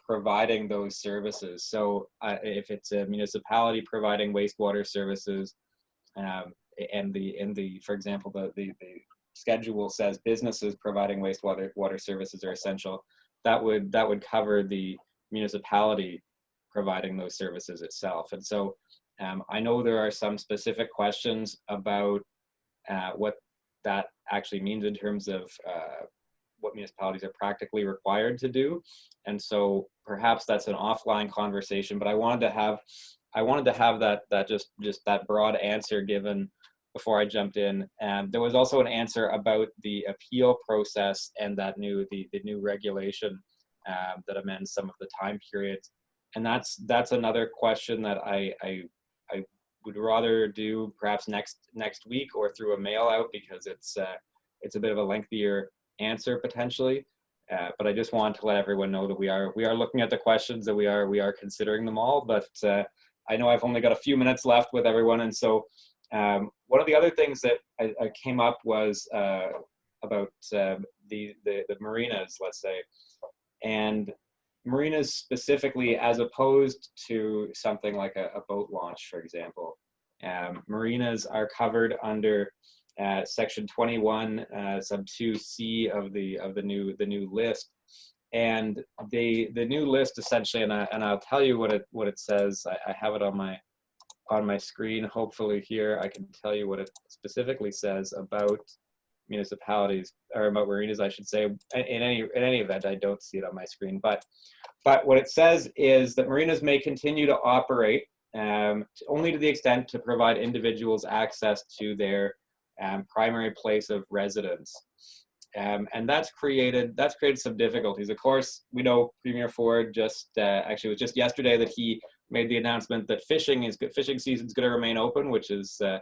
providing those services. So if it's a municipality providing wastewater services, and for example, the schedule says businesses providing water services are essential, that would cover the municipality providing those services itself. And so I know there are some specific questions about what that actually means in terms of what municipalities are practically required to do. And so perhaps that's an offline conversation, but I wanted to have that just that broad answer given before I jumped in. There was also an answer about the appeal process and that the new regulation that amends some of the time periods. And that's another question that I would rather do perhaps next week or through a mail out, because it's a bit of a lengthier answer potentially. But I just wanted to let everyone know that we are looking at the questions, that we are considering them all. But I know I've only got a few minutes left with everyone, and so one of the other things that I came up was about the marinas, let's say. And marinas specifically, as opposed to something like a boat launch, for example. Marinas are covered under section 21 sub 2C of the new list, and the new list essentially, and I'll tell you what it says. I have it on my screen. Hopefully here I can tell you what it specifically says about municipalities, or about marinas, I should say. In any event, I don't see it on my screen, but what it says is that marinas may continue to operate only to the extent to provide individuals access to their primary place of residence. And that's created some difficulties. Of course, we know Premier Ford actually, it was just yesterday that he made the announcement that fishing season is going to remain open, which is I'm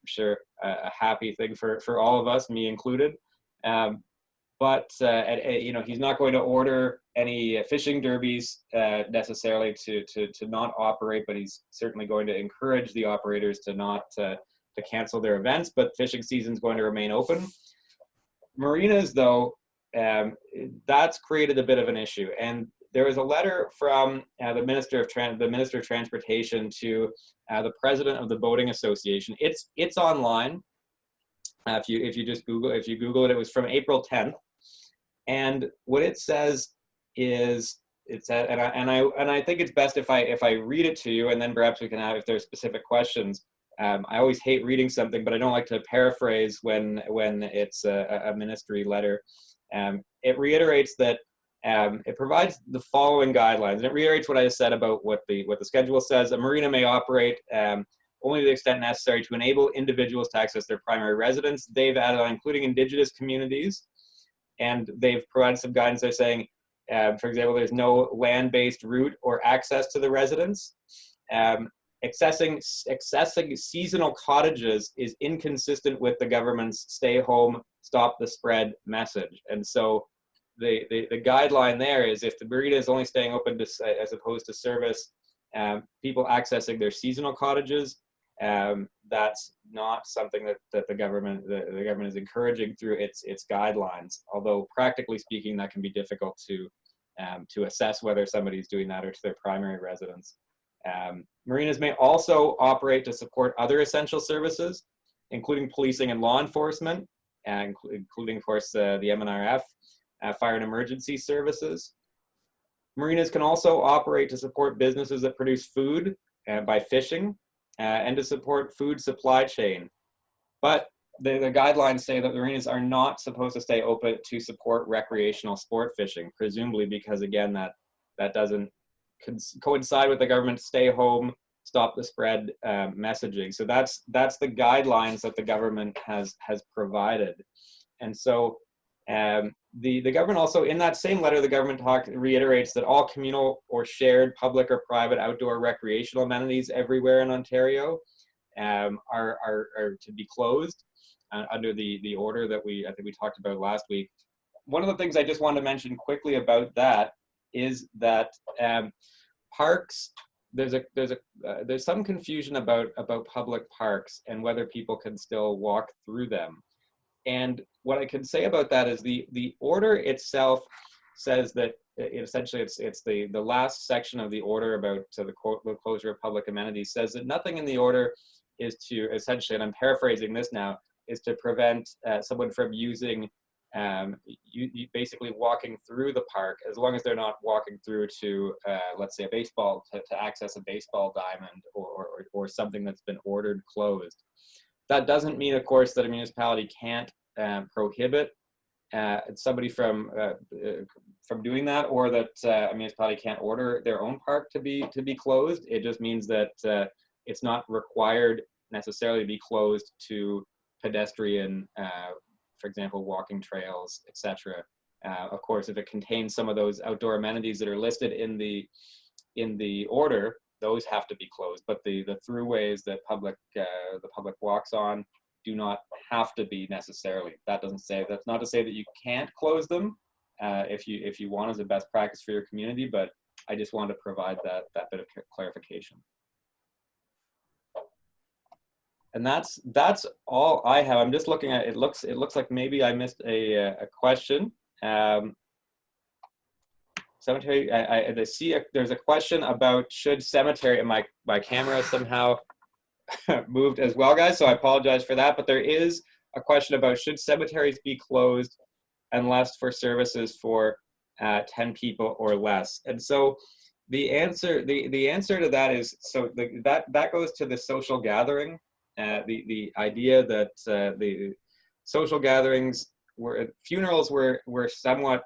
sure a happy thing for all of us, me included. But he's not going to order any fishing derbies necessarily to not operate, but he's certainly going to encourage the operators to not to cancel their events. But fishing season is going to remain open. Marinas, though, that's created a bit of an issue. And there was a letter from the Minister of Transportation to the President of the Boating Association. It's online. If you Google it, it was from April 10th. And what it says is, and I think it's best if I read it to you, and then perhaps we can have, if there's specific questions. I always hate reading something, but I don't like to paraphrase when it's a ministry letter. It reiterates that it provides the following guidelines, and it reiterates what I said about what the schedule says. A marina may operate only to the extent necessary to enable individuals to access their primary residence. They've added on including Indigenous communities, and they've provided some guidance. They're saying, for example, there's no land-based route or access to the residence. Accessing seasonal cottages is inconsistent with the government's stay home, stop the spread message. And so the guideline there is, if the marina is only staying open to, as opposed to service people accessing their seasonal cottages, that's not something that the government is encouraging through its guidelines. Although practically speaking, that can be difficult to assess whether somebody's doing that or to their primary residence. Marinas may also operate to support other essential services, including policing and law enforcement, including, of course, the MNRF, fire and emergency services. Marinas can also operate to support businesses that produce food by fishing, and to support food supply chain. But the guidelines say that the marinas are not supposed to stay open to support recreational sport fishing, presumably because, again, that doesn't coincide with the government's stay home, stop the spread messaging. So that's the guidelines that the government has provided. And so the government also, in that same letter, the government reiterates that all communal or shared public or private outdoor recreational amenities everywhere in Ontario are to be closed under the order that I think we talked about last week. One of the things I just wanted to mention quickly about that is that parks, there's some confusion about public parks and whether people can still walk through them. And what I can say about that is the order itself says that essentially it's the last section of the order about the closure of public amenities says that nothing in the order is to essentially, and I'm paraphrasing this now, is to prevent someone from using basically walking through the park, as long as they're not walking through to let's say a baseball, to access a baseball diamond or something that's been ordered closed. That doesn't mean, of course, that a municipality can't prohibit somebody from doing that, or that a municipality can't order their own park to be closed. It just means that it's not required necessarily to be closed to pedestrian, for example, walking trails, etc. Of course, if it contains some of those outdoor amenities that are listed in the order, those have to be closed. But the throughways that the public walks on do not have to be necessarily. That's not to say that you can't close them if you want as a best practice for your community, but I just wanted to provide that bit of clarification. And that's all I have. I'm just looking at it. Looks like maybe I missed a question. cemetery. I see there's a question about should cemetery, and my camera somehow moved as well, guys, so I apologize for that, but there is a question about should cemeteries be closed unless for services for 10 people or less. And so the answer to that is, so that goes to the social gathering, the idea that the social gatherings funerals were somewhat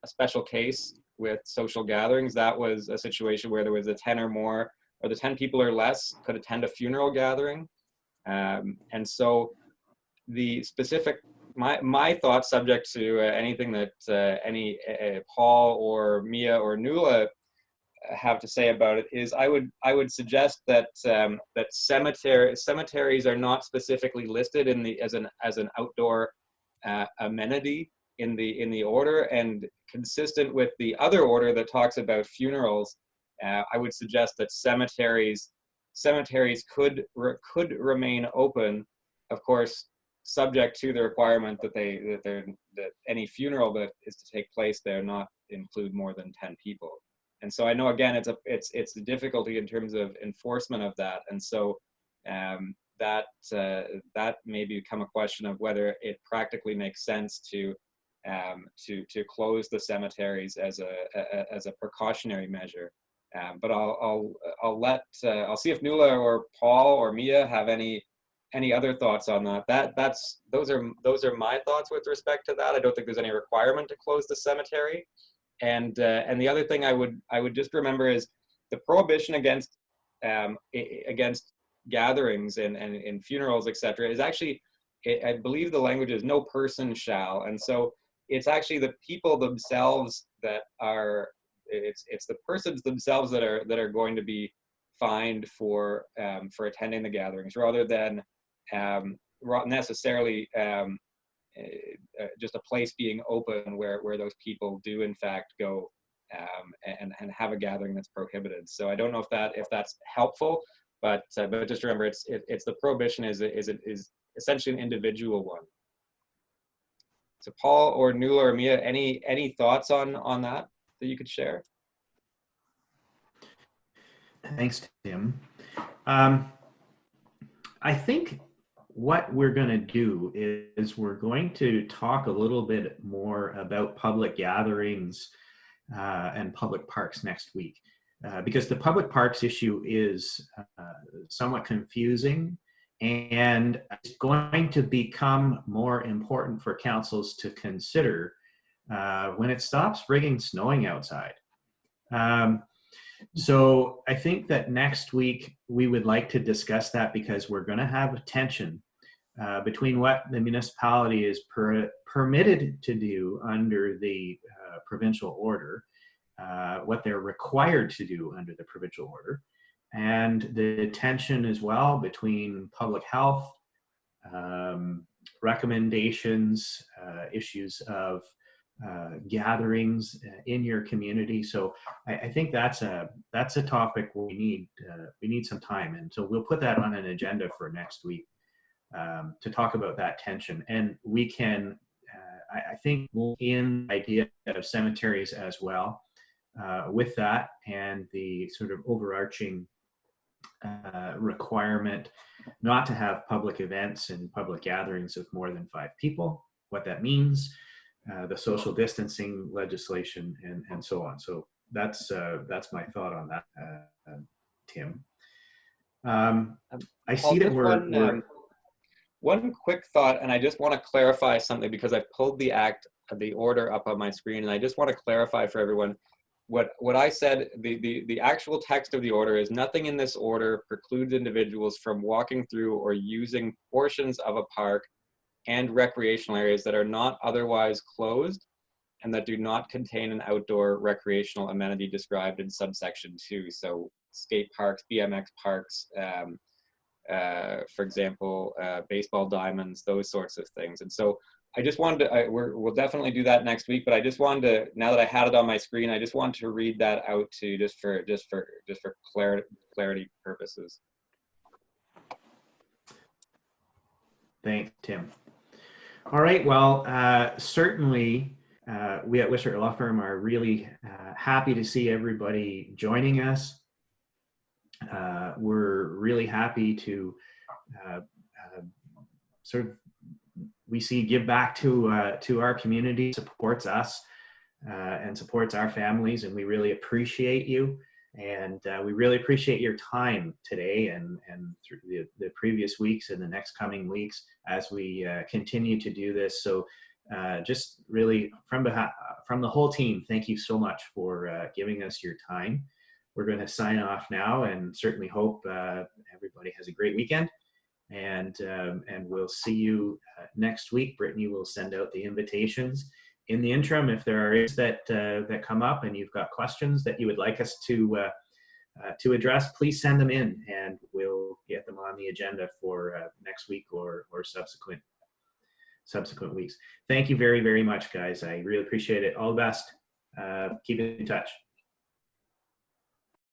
a special case with social gatherings. That was a situation where there was a 10 or more, or the 10 people or less could attend a funeral gathering. And so the specific, my thoughts, subject to anything that Paul or Mia or Nuala have to say about it, is I would suggest that that cemeteries are not specifically listed as an outdoor amenity in the order, and consistent with the other order that talks about funerals, I would suggest that cemeteries could remain open, of course, subject to the requirement that any funeral that is to take place there not include more than 10 people. And so I know, again, it's a difficulty in terms of enforcement of that, and so that may become a question of whether it practically makes sense to close the cemeteries as a precautionary measure. But I'll see if Nuala or Paul or Mia have any other thoughts on that. Those are my thoughts with respect to that. I don't think there's any requirement to close the cemetery. And the other thing I would just remember is the prohibition against gatherings and funerals, etc., is actually, I believe the language is no person shall, and so it's actually the people themselves that are, it's the persons themselves that are going to be fined for attending the gatherings, rather than necessarily just a place being open where those people do in fact go and have a gathering that's prohibited. So I don't know if that's helpful, but just remember, it's the prohibition is essentially an individual one. So Paul or Nuala or Mia, any thoughts on that you could share? Thanks, Tim. I think what we're going to do is we're going to talk a little bit more about public gatherings and public parks next week, because the public parks issue is somewhat confusing, and it's going to become more important for councils to consider when it stops frigging snowing outside. So I think that next week we would like to discuss that, because we're going to have a tension between what the municipality is permitted to do under the provincial order, what they're required to do under the provincial order, and the tension as well between public health recommendations, issues of gatherings in your community. So I think that's a topic we need some time, and so we'll put that on an agenda for next week to talk about that tension. And we can, I think, we'll in the idea of cemeteries as well with that, and the sort of overarching requirement not to have public events and public gatherings of more than 5 people, what that means, the social distancing legislation, and so on. So that's my thought on that, Tim. I see that we're one quick thought, and I just want to clarify something, because I pulled the order up on my screen, and I just want to clarify for everyone what I said. The actual text of the order is: nothing in this order precludes individuals from walking through or using portions of a park and recreational areas that are not otherwise closed and that do not contain an outdoor recreational amenity described in subsection 2. So skate parks, BMX parks, for example, baseball diamonds, those sorts of things. And so I just wanted to, we'll definitely do that next week, but I just wanted to, now that I had it on my screen, I just wanted to read that out to you just for clarity purposes. Thanks, Tim. All right, well, certainly we at Wishart Law Firm are really happy to see everybody joining us. We're really happy to sort of, we see give back to our community, supports us and supports our families, and we really appreciate you. And we really appreciate your time today and through the previous weeks and the next coming weeks as we continue to do this. So just really from the whole team, thank you so much for giving us your time. We're going to sign off now and certainly hope everybody has a great weekend. And we'll see you next week. Brittany will send out the invitations. In the interim, if there are issues that come up and you've got questions that you would like us to address, please send them in, and we'll get them on the agenda for next week or subsequent weeks. Thank you very, very much, guys. I really appreciate it. All the best. Keep in touch.